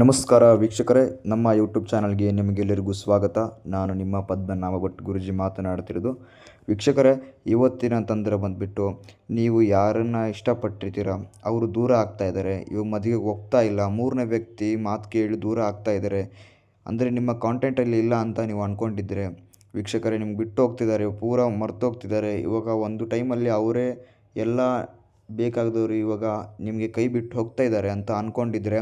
ನಮಸ್ಕಾರ ವೀಕ್ಷಕರೇ, ನಮ್ಮ ಯೂಟ್ಯೂಬ್ ಚಾನಲ್ಗೆ ನಿಮಗೆಲ್ಲರಿಗೂ ಸ್ವಾಗತ. ನಾನು ನಿಮ್ಮ ಪದ್ಮನಾಭ ಭಟ್ ಗುರೂಜಿ ಮಾತನಾಡ್ತಿರೋದು. ವೀಕ್ಷಕರೇ, ಇವತ್ತಿನ ತಂತ್ರ ಬಂದುಬಿಟ್ಟು, ನೀವು ಯಾರನ್ನು ಇಷ್ಟಪಟ್ಟಿರ್ತೀರ ಅವರು ದೂರ ಆಗ್ತಾಯಿದ್ದಾರೆ, ಇವಾಗ ಮದುವೆಗೆ ಹೋಗ್ತಾ ಇಲ್ಲ, ಮೂರನೇ ವ್ಯಕ್ತಿ ಮಾತು ಕೇಳಿ ದೂರ ಆಗ್ತಾಯಿದ್ದಾರೆ ಅಂದರೆ ನಿಮ್ಮ ಕಾಂಟ್ಯಾಕ್ಟಲ್ಲಿ ಇಲ್ಲ ಅಂತ ನೀವು ಅಂದ್ಕೊಂಡಿದ್ರೆ, ವೀಕ್ಷಕರೇ ನಿಮ್ಗೆ ಬಿಟ್ಟು ಹೋಗ್ತಿದ್ದಾರೆ, ಪೂರ ಮರ್ತೋಗ್ತಿದ್ದಾರೆ. ಇವಾಗ ಒಂದು ಟೈಮಲ್ಲಿ ಅವರೇ ಎಲ್ಲ ಬೇಕಾದವರು ಇವಾಗ ನಿಮಗೆ ಕೈ ಬಿಟ್ಟು ಹೋಗ್ತಾ ಇದ್ದಾರೆ ಅಂತ ಅಂದ್ಕೊಂಡಿದ್ರೆ,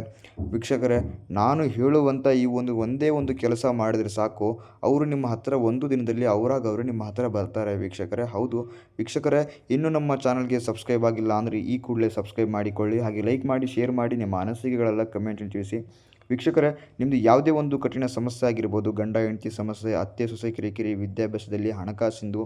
ವೀಕ್ಷಕರೇ ನಾನು ಹೇಳುವಂಥ ಈ ಒಂದೇ ಒಂದು ಕೆಲಸ ಮಾಡಿದರೆ ಸಾಕು, ಅವರು ನಿಮ್ಮ ಹತ್ತಿರ ಒಂದು ದಿನದಲ್ಲಿ ಅವರಾಗವರು ನಿಮ್ಮ ಹತ್ತಿರ ಬರ್ತಾರೆ ವೀಕ್ಷಕರೇ. ಹೌದು ವೀಕ್ಷಕರೇ, ಇನ್ನೂ ನಮ್ಮ ಚಾನಲ್ಗೆ ಸಬ್ಸ್ಕ್ರೈಬ್ ಆಗಿಲ್ಲ ಅಂದರೆ ಈ ಕೂಡಲೇ ಸಬ್ಸ್ಕ್ರೈಬ್ ಮಾಡಿಕೊಳ್ಳಿ, ಹಾಗೆ ಲೈಕ್ ಮಾಡಿ, ಶೇರ್ ಮಾಡಿ, ನಿಮ್ಮ ಅನಿಸಿಕೆಗಳೆಲ್ಲ ಕಮೆಂಟಲ್ಲಿ ತಿಳಿಸಿ. ವೀಕ್ಷಕರೇ, ನಿಮ್ಮದು ಯಾವುದೇ ಒಂದು ಕಠಿಣ ಸಮಸ್ಯೆ ಆಗಿರ್ಬೋದು, ಗಂಡ ಹೆಂಡತಿ ಸಮಸ್ಯೆ, ಅತ್ತೆ ಸೊಸೆ ಕಿರಿಕಿರಿ, ವಿದ್ಯಾಭ್ಯಾಸದಲ್ಲಿ, ಹಣಕಾಸಿಂದು,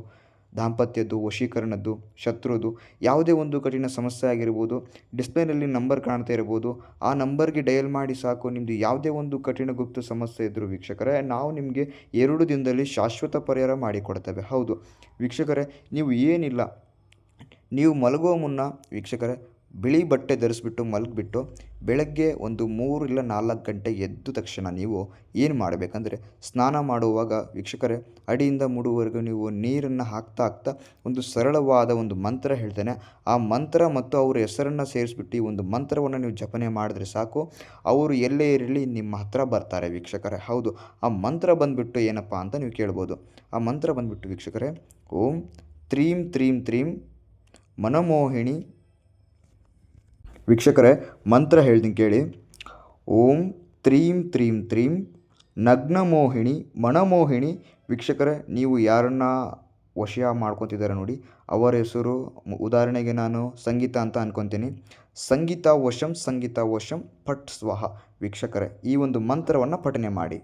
ದಾಂಪತ್ಯದ್ದು, ವಶೀಕರಣದ್ದು, ಶತ್ರುದು, ಯಾವುದೇ ಒಂದು ಕಠಿಣ ಸಮಸ್ಯೆ ಆಗಿರ್ಬೋದು, ಡಿಸ್ಪ್ಲೇನಲ್ಲಿ ನಂಬರ್ ಕಾಣ್ತಾ ಇರ್ಬೋದು, ಆ ನಂಬರ್ಗೆ ಡಯಲ್ ಮಾಡಿ ಸಾಕು. ನಿಮ್ಮದು ಯಾವುದೇ ಒಂದು ಕಠಿಣ ಗುಪ್ತ ಸಮಸ್ಯೆ ಇದ್ದರೂ ವೀಕ್ಷಕರೇ, ನಾವು ನಿಮಗೆ 2 ದಿನದಲ್ಲಿ ಶಾಶ್ವತ ಪರಿಹಾರ ಮಾಡಿಕೊಡ್ತೇವೆ. ಹೌದು ವೀಕ್ಷಕರೇ, ನೀವು ಏನಿಲ್ಲ, ನೀವು ಮಲಗುವ ಮುನ್ನ ವೀಕ್ಷಕರೇ ಬಿಳಿ ಬಟ್ಟೆ ಧರಿಸ್ಬಿಟ್ಟು ಮಲಗಿಬಿಟ್ಟು ಬೆಳಗ್ಗೆ ಒಂದು 3 ಇಲ್ಲ 4 ಗಂಟೆ ಎದ್ದ ತಕ್ಷಣ ನೀವು ಏನು ಮಾಡಬೇಕಂದ್ರೆ, ಸ್ನಾನ ಮಾಡುವಾಗ ವೀಕ್ಷಕರೇ ಅಡಿಯಿಂದ ಮುಡುವವರೆಗೂ ನೀವು ನೀರನ್ನು ಹಾಕ್ತಾ ಒಂದು ಸರಳವಾದ ಒಂದು ಮಂತ್ರ ಹೇಳ್ತೇನೆ, ಆ ಮಂತ್ರ ಮತ್ತು ಅವರ ಹೆಸರನ್ನು ಸೇರಿಸ್ಬಿಟ್ಟು ಈ ಒಂದು ಮಂತ್ರವನ್ನು ನೀವು ಜಪನೆ ಮಾಡಿದ್ರೆ ಸಾಕು, ಅವರು ಎಲ್ಲೇ ಇರಲಿ ನಿಮ್ಮ ಹತ್ರ ಬರ್ತಾರೆ ವೀಕ್ಷಕರೇ. ಹೌದು, ಆ ಮಂತ್ರ ಬಂದುಬಿಟ್ಟು ಏನಪ್ಪ ಅಂತ ನೀವು ಕೇಳ್ಬೋದು. ಆ ಮಂತ್ರ ಬಂದುಬಿಟ್ಟು ವೀಕ್ಷಕರೇ, ಓಂ ತ್ರೀಂ ತ್ರೀಂ ತ್ರೀಂ ಮನಮೋಹಿಣಿ. ವೀಕ್ಷಕರೇ ಮಂತ್ರ ಹೇಳ್ತೀನಿ ಕೇಳಿ. ಓಂ ತ್ರೀಂ ತ್ರೀಂ ತ್ರೀಂ ನಗ್ನಮೋಹಿಣಿ ಮನಮೋಹಿಣಿ. ವೀಕ್ಷಕರೇ, ನೀವು ಯಾರನ್ನ ವಶ ಮಾಡ್ಕೊತಿದ್ದಾರೆ ನೋಡಿ, ಅವರ ಹೆಸರು ಉದಾಹರಣೆಗೆ ನಾನು ಸಂಗೀತ ಅಂತ ಅನ್ಕೊತೀನಿ. ಸಂಗೀತ ವಶಂ ಪಟ್ ಸ್ವಹ. ವೀಕ್ಷಕರೇ, ಈ ಒಂದು ಮಂತ್ರವನ್ನು ಪಠನೆ ಮಾಡಿ.